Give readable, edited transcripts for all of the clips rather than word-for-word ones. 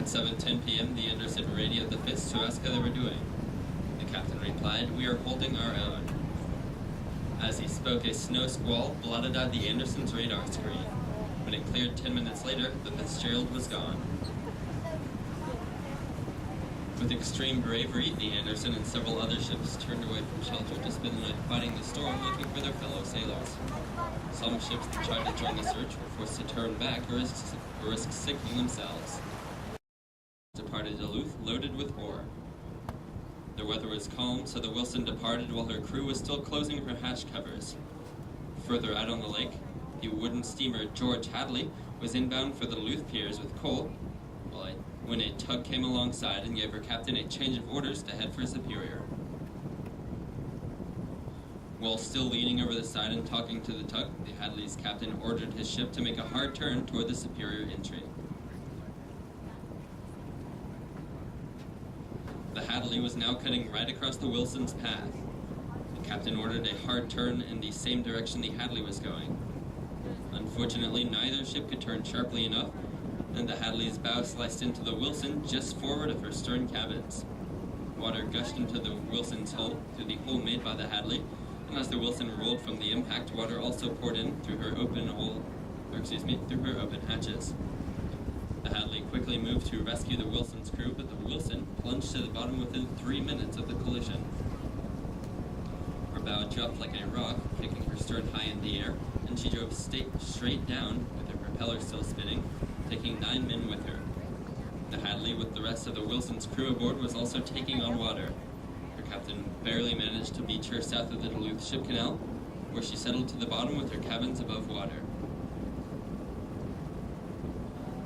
At 7:10 p.m., the Anderson radioed the Fist to ask how they were doing. The captain replied, "We are holding our own." As he spoke, a snow squall blotted out the Anderson's radar screen. When it cleared 10 minutes later, the Fitzgerald was gone. With extreme bravery, the Anderson and several other ships turned away from shelter to spend the night fighting the storm looking for their fellow sailors. Some ships that tried to join the search were forced to turn back or risk sinking themselves. Departed Duluth loaded with ore. The weather was calm, so the Wilson departed while her crew was still closing her hatch covers. Further out on the lake, the wooden steamer George Hadley was inbound for the Duluth piers with coal, when a tug came alongside and gave her captain a change of orders to head for Superior. While still leaning over the side and talking to the tug, the Hadley's captain ordered his ship to make a hard turn toward the Superior entry. The Hadley was now cutting right across the Wilson's path. The captain ordered a hard turn in the same direction the Hadley was going. Unfortunately, neither ship could turn sharply enough, and the Hadley's bow sliced into the Wilson just forward of her stern cabins. Water gushed into the Wilson's hull through the hole made by the Hadley, and as the Wilson rolled from the impact, water also poured in through her open hatches. The Hadley quickly moved to rescue the Wilson's crew, but the Wilson plunged to the bottom within 3 minutes of the collision. Her bow dropped like a rock, kicking her stern high in the air, and she drove straight down with her propeller still spinning, taking 9 men with her. The Hadley, with the rest of the Wilson's crew aboard, was also taking on water. Her captain barely managed to beach her south of the Duluth Ship Canal, where she settled to the bottom with her cabins above water.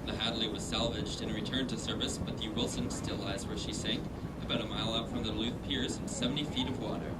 The Hadley was salvaged and returned to service, but the Wilson still lies where she sank, about a mile out from the Duluth piers in 70 feet of water.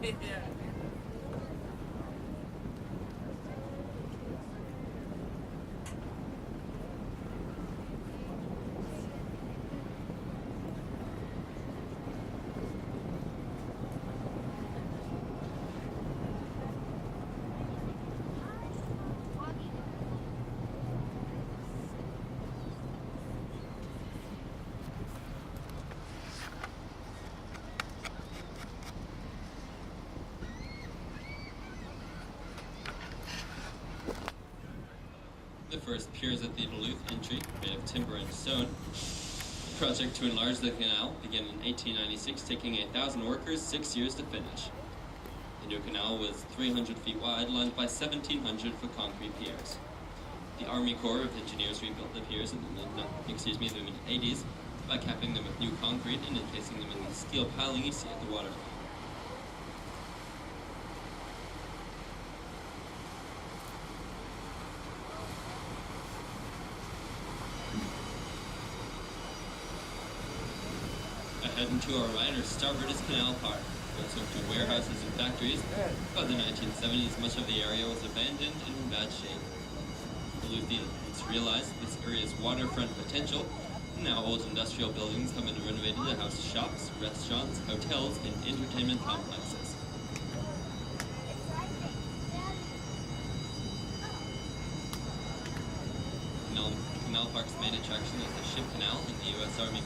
Yeah. The first piers at the Duluth entry, made of timber and stone. The project to enlarge the canal began in 1896, taking 1,000 workers 6 years to finish. The new canal was 300 feet wide, lined by 1,700 concrete piers. The Army Corps of Engineers rebuilt the piers in the mid-80s by capping them with new concrete and encasing them in the steel piling you see at the waterline. Ahead and to our right or starboard is Canal Park, built to warehouses and factories. By the 1970s, much of the area was abandoned and in bad shape. Duluthians realized this area's waterfront potential. Now old industrial buildings have been renovated to house shops, restaurants, hotels, and entertainment complexes. canal park's main attraction is the ship canal in the U.S. Army